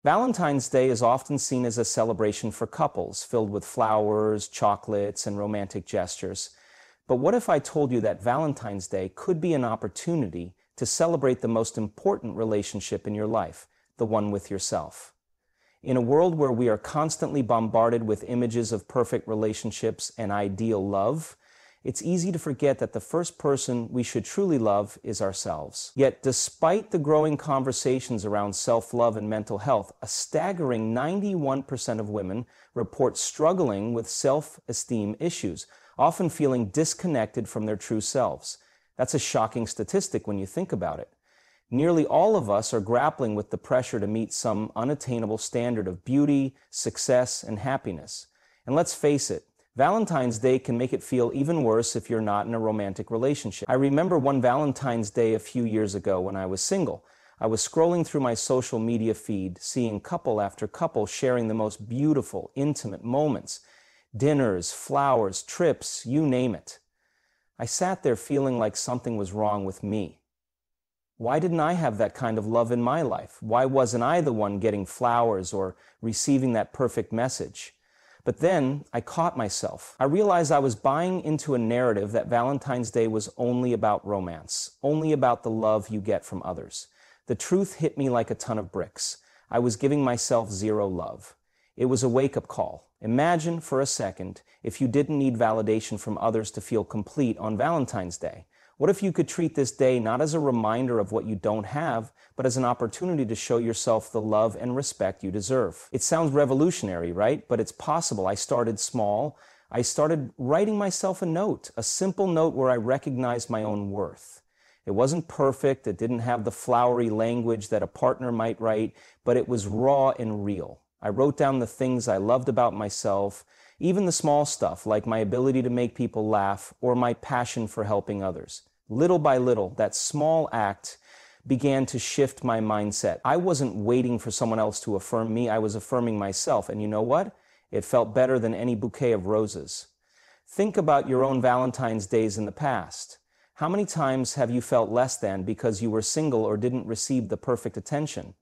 Valentine's Day is often seen as a celebration for couples, filled with flowers, chocolates, and romantic gestures. But what if I told you that Valentine's Day could be an opportunity to celebrate the most important relationship in your life, the one with yourself? In a world where we are constantly bombarded with images of perfect relationships and ideal love, it's easy to forget that the first person we should truly love is ourselves. Yet, despite the growing conversations around self-love and mental health, a staggering 91% of women report struggling with self-esteem issues, often feeling disconnected from their true selves. That's a shocking statistic when you think about it. Nearly all of us are grappling with the pressure to meet some unattainable standard of beauty, success, and happiness. And let's face it, Valentine's Day can make it feel even worse if you're not in a romantic relationship. I remember one Valentine's Day a few years ago when I was single. I was scrolling through my social media feed, seeing couple after couple sharing the most beautiful, intimate moments. Dinners, flowers, trips, you name it. I sat there feeling like something was wrong with me. Why didn't I have that kind of love in my life? Why wasn't I the one getting flowers or receiving that perfect message? But then I caught myself. I realized I was buying into a narrative that Valentine's Day was only about romance, only about the love you get from others. The truth hit me like a ton of bricks. I was giving myself zero love. It was a wake-up call. Imagine for a second if you didn't need validation from others to feel complete on Valentine's Day. What if you could treat this day not as a reminder of what you don't have, but as an opportunity to show yourself the love and respect you deserve? It sounds revolutionary, right? But it's possible. I started small. I started writing myself a note, a simple note where I recognized my own worth. It wasn't perfect. It didn't have the flowery language that a partner might write, but it was raw and real. I wrote down the things I loved about myself, even the small stuff like my ability to make people laugh or my passion for helping others. Little by little, that small act began to shift my mindset. I wasn't waiting for someone else to affirm me, I was affirming myself. And you know what? It felt better than any bouquet of roses. Think about your own Valentine's days in the past. How many times have you felt less than because you were single or didn't receive the perfect attention?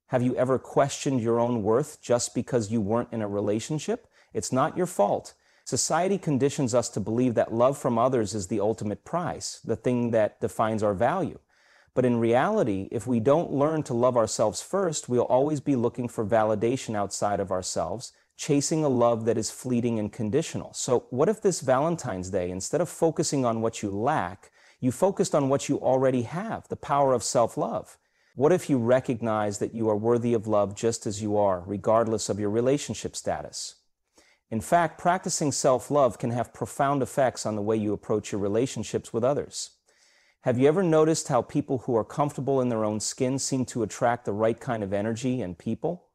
Have you ever questioned your own worth just because you weren't in a relationship? It's not your fault. Society conditions us to believe that love from others is the ultimate prize, the thing that defines our value. But in reality, if we don't learn to love ourselves first, we'll always be looking for validation outside of ourselves, chasing a love that is fleeting and conditional. So what if this Valentine's Day, instead of focusing on what you lack, you focused on what you already have, the power of self-love? What if you recognize that you are worthy of love just as you are, regardless of your relationship status? In fact, practicing self-love can have profound effects on the way you approach your relationships with others. Have you ever noticed how people who are comfortable in their own skin seem to attract the right kind of energy and people?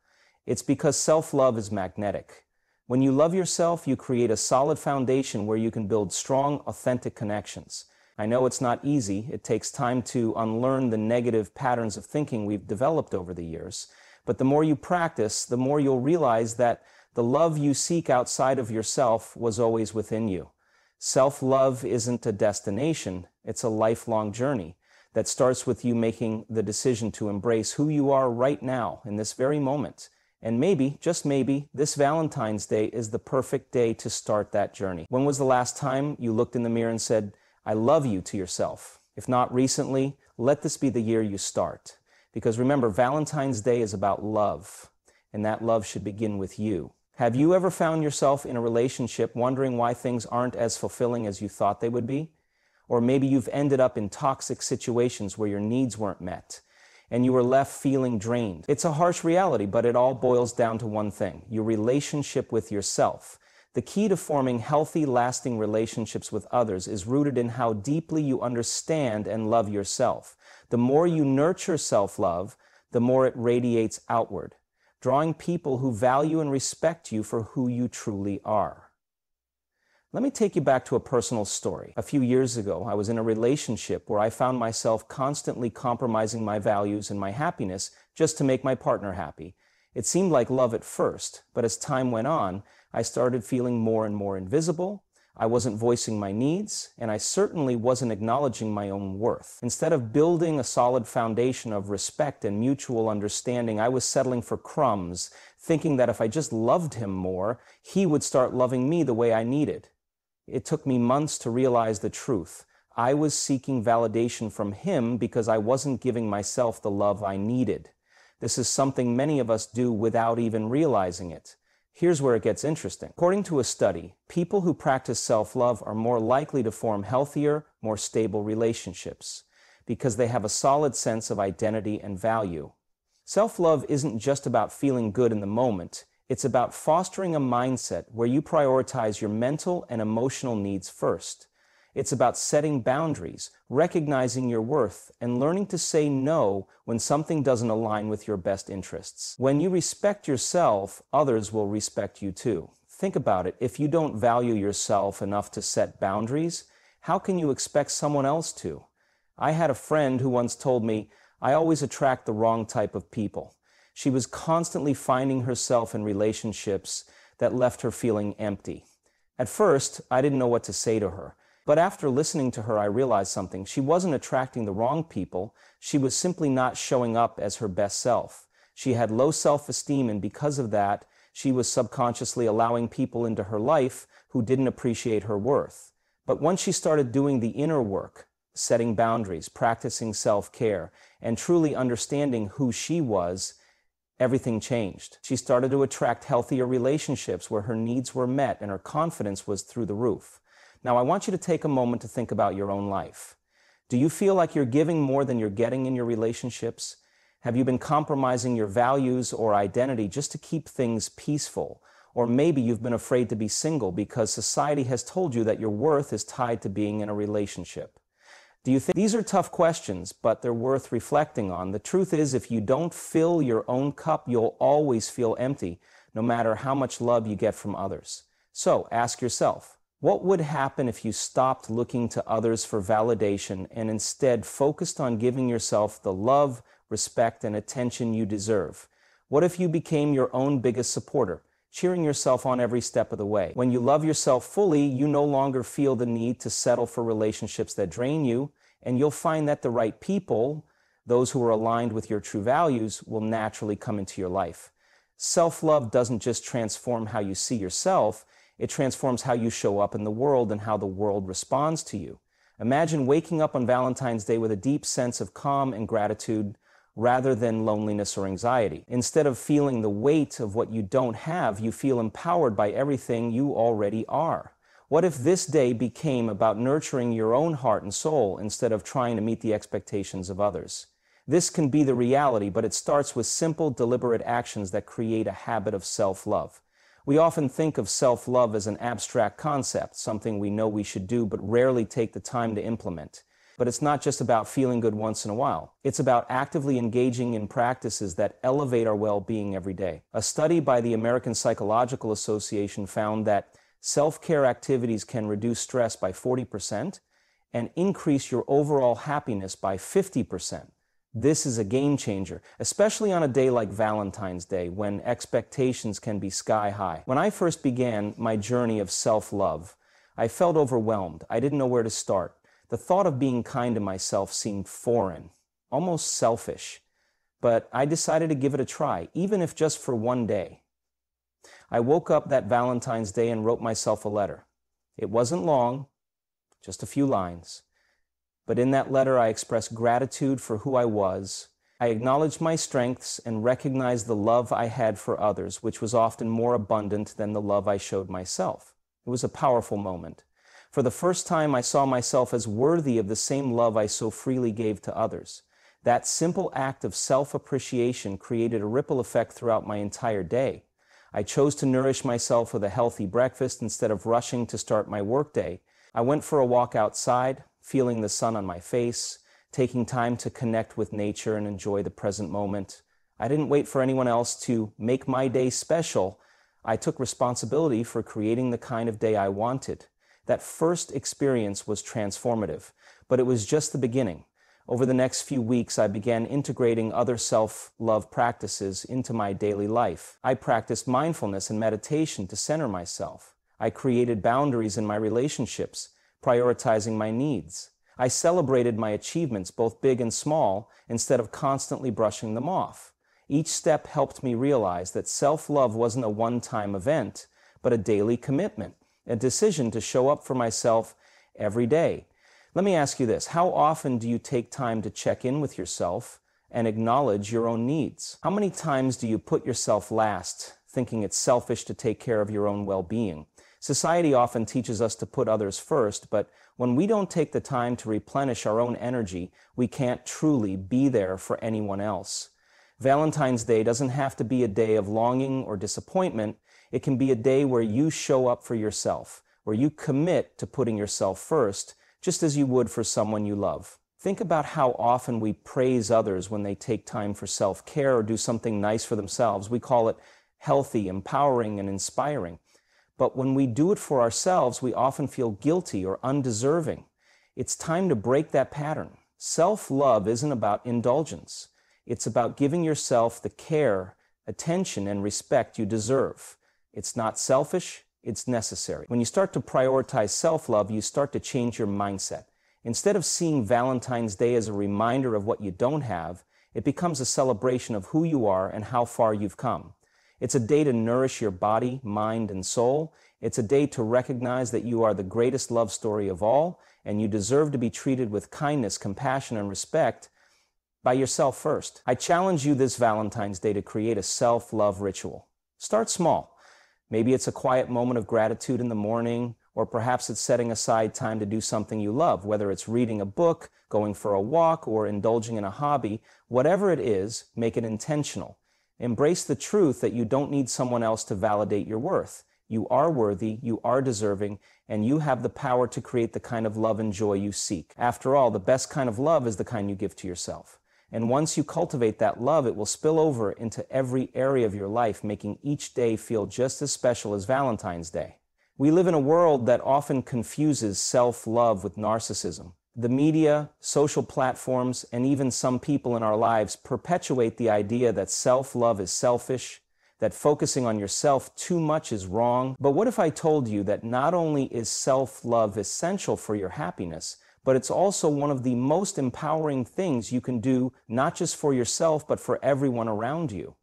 It's because self-love is magnetic. When you love yourself, you create a solid foundation where you can build strong, authentic connections. I know it's not easy. It takes time to unlearn the negative patterns of thinking we've developed over the years. But the more you practice, the more you'll realize that the love you seek outside of yourself was always within you. Self-love isn't a destination, it's a lifelong journey that starts with you making the decision to embrace who you are right now, in this very moment. And maybe, just maybe, this Valentine's Day is the perfect day to start that journey. When was the last time you looked in the mirror and said, "I love you" to yourself? If not recently, let this be the year you start. Because remember, Valentine's Day is about love, and that love should begin with you. Have you ever found yourself in a relationship wondering why things aren't as fulfilling as you thought they would be? Or maybe you've ended up in toxic situations where your needs weren't met and you were left feeling drained. It's a harsh reality, but it all boils down to one thing: your relationship with yourself. The key to forming healthy, lasting relationships with others is rooted in how deeply you understand and love yourself. The more you nurture self-love, the more it radiates outward, drawing people who value and respect you for who you truly are. Let me take you back to a personal story. A few years ago, I was in a relationship where I found myself constantly compromising my values and my happiness just to make my partner happy. It seemed like love at first, but as time went on, I started feeling more and more invisible. I wasn't voicing my needs, and I certainly wasn't acknowledging my own worth. Instead of building a solid foundation of respect and mutual understanding, I was settling for crumbs, thinking that if I just loved him more, he would start loving me the way I needed. It took me months to realize the truth. I was seeking validation from him because I wasn't giving myself the love I needed. This is something many of us do without even realizing it. Here's where it gets interesting. According to a study, people who practice self-love are more likely to form healthier, more stable relationships because they have a solid sense of identity and value. Self-love isn't just about feeling good in the moment. It's about fostering a mindset where you prioritize your mental and emotional needs first. It's about setting boundaries, recognizing your worth, and learning to say no when something doesn't align with your best interests. When you respect yourself, others will respect you too. Think about it. If you don't value yourself enough to set boundaries, how can you expect someone else to? I had a friend who once told me, "I always attract the wrong type of people." She was constantly finding herself in relationships that left her feeling empty. At first, I didn't know what to say to her. But after listening to her, I realized something. She wasn't attracting the wrong people. She was simply not showing up as her best self. She had low self-esteem, and because of that, she was subconsciously allowing people into her life who didn't appreciate her worth. But once she started doing the inner work, setting boundaries, practicing self-care, and truly understanding who she was, everything changed. She started to attract healthier relationships where her needs were met and her confidence was through the roof. Now, I want you to take a moment to think about your own life. Do you feel like you're giving more than you're getting in your relationships? Have you been compromising your values or identity just to keep things peaceful? Or maybe you've been afraid to be single because society has told you that your worth is tied to being in a relationship. Do you think these are tough questions, but they're worth reflecting on? The truth is, if you don't fill your own cup, you'll always feel empty, no matter how much love you get from others. So ask yourself, what would happen if you stopped looking to others for validation and instead focused on giving yourself the love, respect, and attention you deserve? What if you became your own biggest supporter, cheering yourself on every step of the way? When you love yourself fully, you no longer feel the need to settle for relationships that drain you, and you'll find that the right people, those who are aligned with your true values, will naturally come into your life. Self-love doesn't just transform how you see yourself, it transforms how you show up in the world and how the world responds to you. Imagine waking up on Valentine's Day with a deep sense of calm and gratitude rather than loneliness or anxiety. Instead of feeling the weight of what you don't have, you feel empowered by everything you already are. What if this day became about nurturing your own heart and soul instead of trying to meet the expectations of others? This can be the reality, but it starts with simple, deliberate actions that create a habit of self-love. We often think of self-love as an abstract concept, something we know we should do but rarely take the time to implement. But it's not just about feeling good once in a while. It's about actively engaging in practices that elevate our well-being every day. A study by the American Psychological Association found that self-care activities can reduce stress by 40% and increase your overall happiness by 50%. This is a game changer, especially on a day like Valentine's Day, when expectations can be sky high. When I first began my journey of self-love, I felt overwhelmed. I didn't know where to start. The thought of being kind to myself seemed foreign, almost selfish. But I decided to give it a try, even if just for one day. I woke up that Valentine's Day and wrote myself a letter. It wasn't long, just a few lines. But in that letter, I expressed gratitude for who I was. I acknowledged my strengths and recognized the love I had for others, which was often more abundant than the love I showed myself. It was a powerful moment. For the first time, I saw myself as worthy of the same love I so freely gave to others. That simple act of self-appreciation created a ripple effect throughout my entire day. I chose to nourish myself with a healthy breakfast instead of rushing to start my workday. I went for a walk outside, feeling the sun on my face, taking time to connect with nature and enjoy the present moment. I didn't wait for anyone else to make my day special. I took responsibility for creating the kind of day I wanted. That first experience was transformative, but it was just the beginning. Over the next few weeks, I began integrating other self-love practices into my daily life. I practiced mindfulness and meditation to center myself. I created boundaries in my relationships, prioritizing my needs. I celebrated my achievements, both big and small, instead of constantly brushing them off. Each step helped me realize that self-love wasn't a one-time event, but a daily commitment, a decision to show up for myself every day. Let me ask you this: how often do you take time to check in with yourself and acknowledge your own needs? How many times do you put yourself last, thinking it's selfish to take care of your own well-being? Society often teaches us to put others first, but when we don't take the time to replenish our own energy, we can't truly be there for anyone else. Valentine's Day doesn't have to be a day of longing or disappointment. It can be a day where you show up for yourself, where you commit to putting yourself first, just as you would for someone you love. Think about how often we praise others when they take time for self-care or do something nice for themselves. We call it healthy, empowering, and inspiring. But when we do it for ourselves, we often feel guilty or undeserving. It's time to break that pattern. Self-love isn't about indulgence. It's about giving yourself the care, attention, and respect you deserve. It's not selfish, it's necessary. When you start to prioritize self-love, you start to change your mindset. Instead of seeing Valentine's Day as a reminder of what you don't have, it becomes a celebration of who you are and how far you've come. It's a day to nourish your body, mind, and soul. It's a day to recognize that you are the greatest love story of all, and you deserve to be treated with kindness, compassion, and respect by yourself first. I challenge you this Valentine's Day to create a self-love ritual. Start small. Maybe it's a quiet moment of gratitude in the morning, or perhaps it's setting aside time to do something you love, whether it's reading a book, going for a walk, or indulging in a hobby. Whatever it is, make it intentional. Embrace the truth that you don't need someone else to validate your worth. You are worthy, you are deserving, and you have the power to create the kind of love and joy you seek. After all, the best kind of love is the kind you give to yourself. And once you cultivate that love, it will spill over into every area of your life, making each day feel just as special as Valentine's Day. We live in a world that often confuses self-love with narcissism. The media, social platforms, and even some people in our lives perpetuate the idea that self-love is selfish, that focusing on yourself too much is wrong. But what if I told you that not only is self-love essential for your happiness, but it's also one of the most empowering things you can do, not just for yourself, but for everyone around you?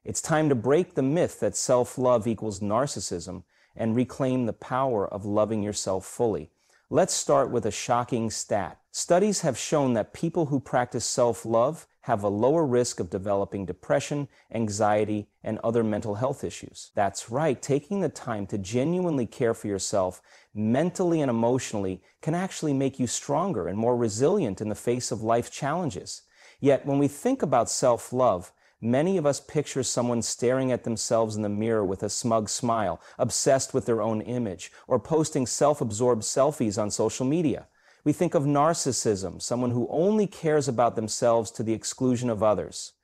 It's time to break the myth that self-love equals narcissism and reclaim the power of loving yourself fully. Let's start with a shocking stat. Studies have shown that people who practice self-love have a lower risk of developing depression, anxiety, and other mental health issues. That's right, taking the time to genuinely care for yourself mentally and emotionally can actually make you stronger and more resilient in the face of life challenges. Yet, when we think about self-love, many of us picture someone staring at themselves in the mirror with a smug smile, obsessed with their own image, or posting self-absorbed selfies on social media. We think of narcissism, someone who only cares about themselves to the exclusion of others.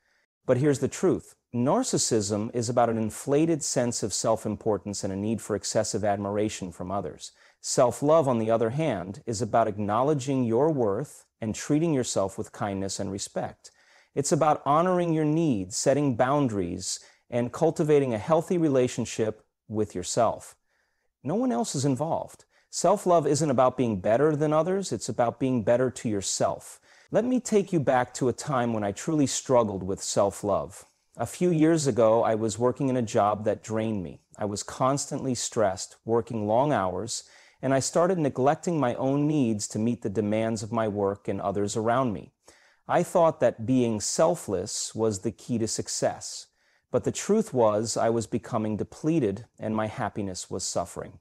But here's the truth. Narcissism is about an inflated sense of self-importance and a need for excessive admiration from others. Self-love, on the other hand, is about acknowledging your worth and treating yourself with kindness and respect. It's about honoring your needs, setting boundaries, and cultivating a healthy relationship with yourself. No one else is involved. Self-love isn't about being better than others, it's about being better to yourself. Let me take you back to a time when I truly struggled with self-love. A few years ago, I was working in a job that drained me. I was constantly stressed, working long hours, and I started neglecting my own needs to meet the demands of my work and others around me. I thought that being selfless was the key to success. But the truth was, I was becoming depleted and my happiness was suffering.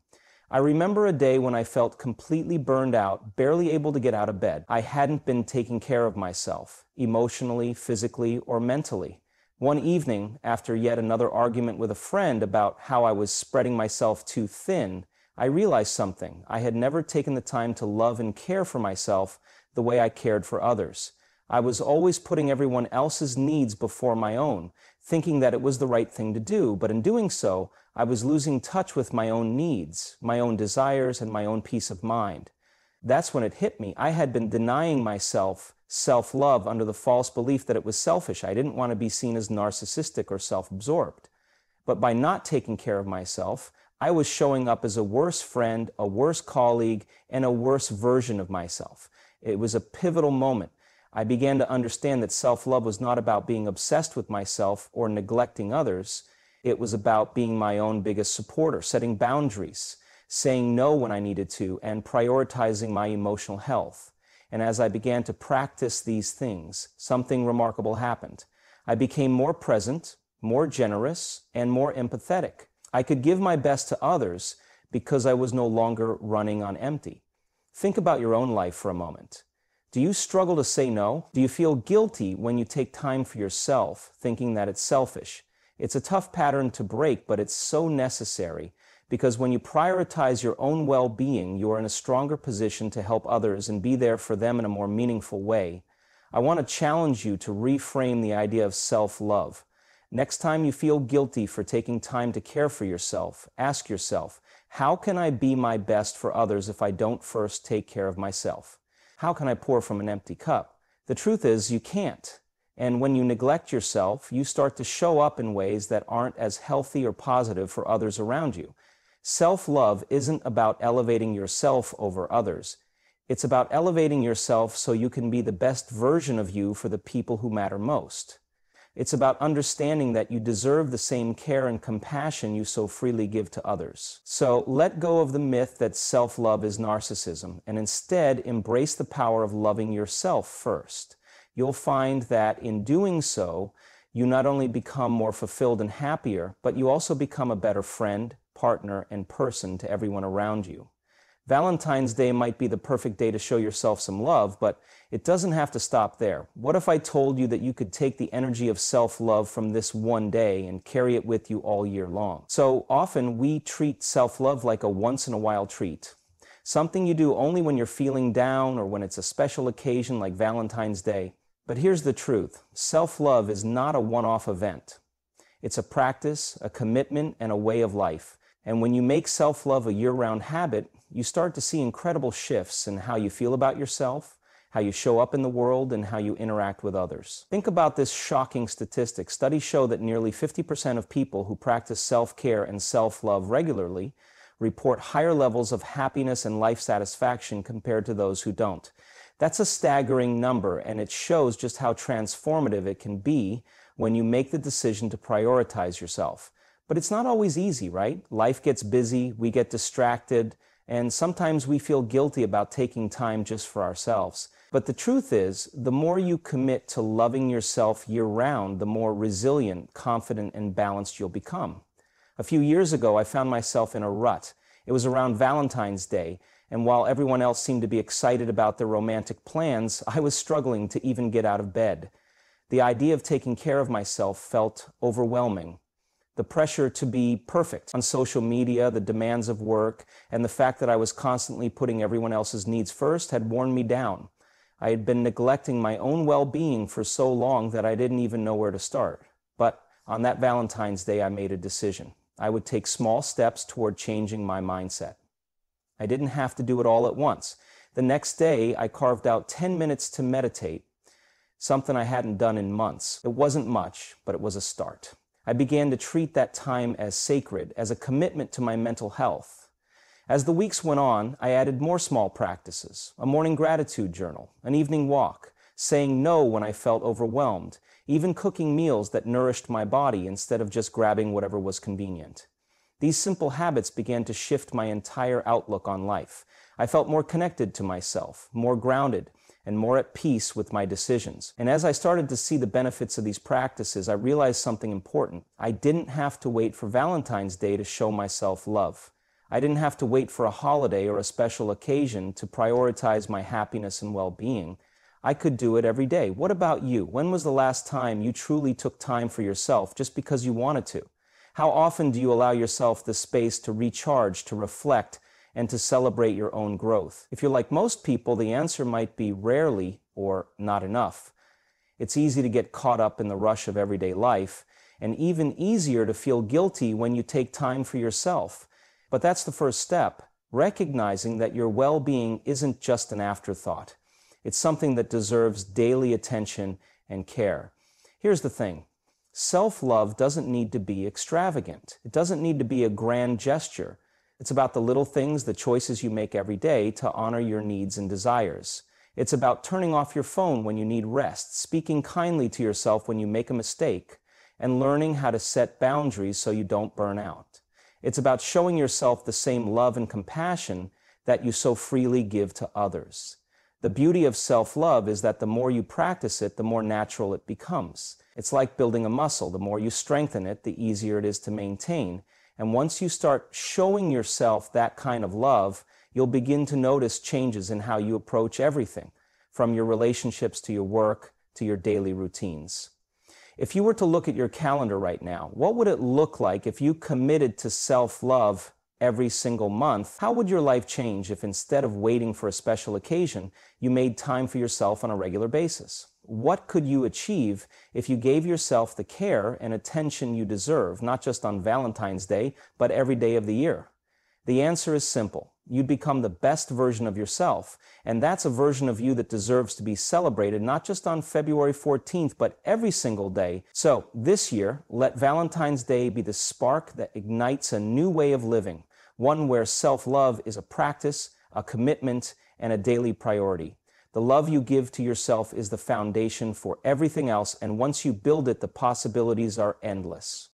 I remember a day when I felt completely burned out, barely able to get out of bed. I hadn't been taking care of myself, emotionally, physically, or mentally. One evening, after yet another argument with a friend about how I was spreading myself too thin, I realized something. I had never taken the time to love and care for myself the way I cared for others. I was always putting everyone else's needs before my own, thinking that it was the right thing to do, but in doing so, I was losing touch with my own needs, my own desires, and my own peace of mind. That's when it hit me. I had been denying myself self-love under the false belief that it was selfish. I didn't want to be seen as narcissistic or self-absorbed. But by not taking care of myself, I was showing up as a worse friend, a worse colleague, and a worse version of myself. It was a pivotal moment. I began to understand that self-love was not about being obsessed with myself or neglecting others. It was about being my own biggest supporter, setting boundaries, saying no when I needed to, and prioritizing my emotional health. And as I began to practice these things, something remarkable happened. I became more present, more generous, and more empathetic. I could give my best to others because I was no longer running on empty. Think about your own life for a moment. Do you struggle to say no? Do you feel guilty when you take time for yourself, thinking that it's selfish? It's a tough pattern to break, but it's so necessary because when you prioritize your own well-being, you are in a stronger position to help others and be there for them in a more meaningful way. I want to challenge you to reframe the idea of self-love. Next time you feel guilty for taking time to care for yourself, ask yourself, how can I be my best for others if I don't first take care of myself? How can I pour from an empty cup? The truth is, you can't. And when you neglect yourself, you start to show up in ways that aren't as healthy or positive for others around you. Self-love isn't about elevating yourself over others. It's about elevating yourself so you can be the best version of you for the people who matter most. It's about understanding that you deserve the same care and compassion you so freely give to others. So let go of the myth that self-love is narcissism and instead embrace the power of loving yourself first. You'll find that in doing so, you not only become more fulfilled and happier, but you also become a better friend, partner, and person to everyone around you. Valentine's Day might be the perfect day to show yourself some love, but it doesn't have to stop there. What if I told you that you could take the energy of self-love from this one day and carry it with you all year long? So often we treat self-love like a once-in-a-while treat. Something you do only when you're feeling down or when it's a special occasion like Valentine's Day. But here's the truth. Self-love is not a one-off event. It's a practice, a commitment, and a way of life. And when you make self-love a year-round habit, you start to see incredible shifts in how you feel about yourself, how you show up in the world, and how you interact with others. Think about this shocking statistic. Studies show that nearly 50% of people who practice self-care and self-love regularly report higher levels of happiness and life satisfaction compared to those who don't. That's a staggering number, and it shows just how transformative it can be when you make the decision to prioritize yourself. But it's not always easy, right? Life gets busy, we get distracted, and sometimes we feel guilty about taking time just for ourselves. But the truth is, the more you commit to loving yourself year-round, the more resilient, confident, and balanced you'll become. A few years ago, I found myself in a rut. It was around Valentine's Day, and while everyone else seemed to be excited about their romantic plans, I was struggling to even get out of bed. The idea of taking care of myself felt overwhelming. The pressure to be perfect on social media, the demands of work, and the fact that I was constantly putting everyone else's needs first had worn me down. I had been neglecting my own well-being for so long that I didn't even know where to start. But on that Valentine's Day, I made a decision. I would take small steps toward changing my mindset. I didn't have to do it all at once. The next day, I carved out 10 minutes to meditate, something I hadn't done in months. It wasn't much, but it was a start. I began to treat that time as sacred, as a commitment to my mental health. As the weeks went on, I added more small practices, a morning gratitude journal, an evening walk, saying no when I felt overwhelmed, even cooking meals that nourished my body instead of just grabbing whatever was convenient. These simple habits began to shift my entire outlook on life. I felt more connected to myself, more grounded, and more at peace with my decisions. And as I started to see the benefits of these practices, I realized something important. I didn't have to wait for Valentine's Day to show myself love. I didn't have to wait for a holiday or a special occasion to prioritize my happiness and well-being. I could do it every day. What about you? When was the last time you truly took time for yourself just because you wanted to? How often do you allow yourself the space to recharge, to reflect, and to celebrate your own growth? If you're like most people, the answer might be rarely or not enough. It's easy to get caught up in the rush of everyday life, and even easier to feel guilty when you take time for yourself. But that's the first step, recognizing that your well-being isn't just an afterthought. It's something that deserves daily attention and care. Here's the thing. Self-love doesn't need to be extravagant. It doesn't need to be a grand gesture. It's about the little things, the choices you make every day to honor your needs and desires. It's about turning off your phone when you need rest, speaking kindly to yourself when you make a mistake, and learning how to set boundaries so you don't burn out. It's about showing yourself the same love and compassion that you so freely give to others. The beauty of self-love is that the more you practice it, the more natural it becomes. It's like building a muscle. The more you strengthen it, the easier it is to maintain. And once you start showing yourself that kind of love, you'll begin to notice changes in how you approach everything, from your relationships to your work to your daily routines. If you were to look at your calendar right now, what would it look like if you committed to self-love every single month? How would your life change if instead of waiting for a special occasion, you made time for yourself on a regular basis? What could you achieve if you gave yourself the care and attention you deserve, not just on Valentine's Day, but every day of the year? The answer is simple. You'd become the best version of yourself, and that's a version of you that deserves to be celebrated not just on February 14th, but every single day. So this year, let Valentine's Day be the spark that ignites a new way of living, one where self-love is a practice, a commitment, and a daily priority. The love you give to yourself is the foundation for everything else, and once you build it, the possibilities are endless.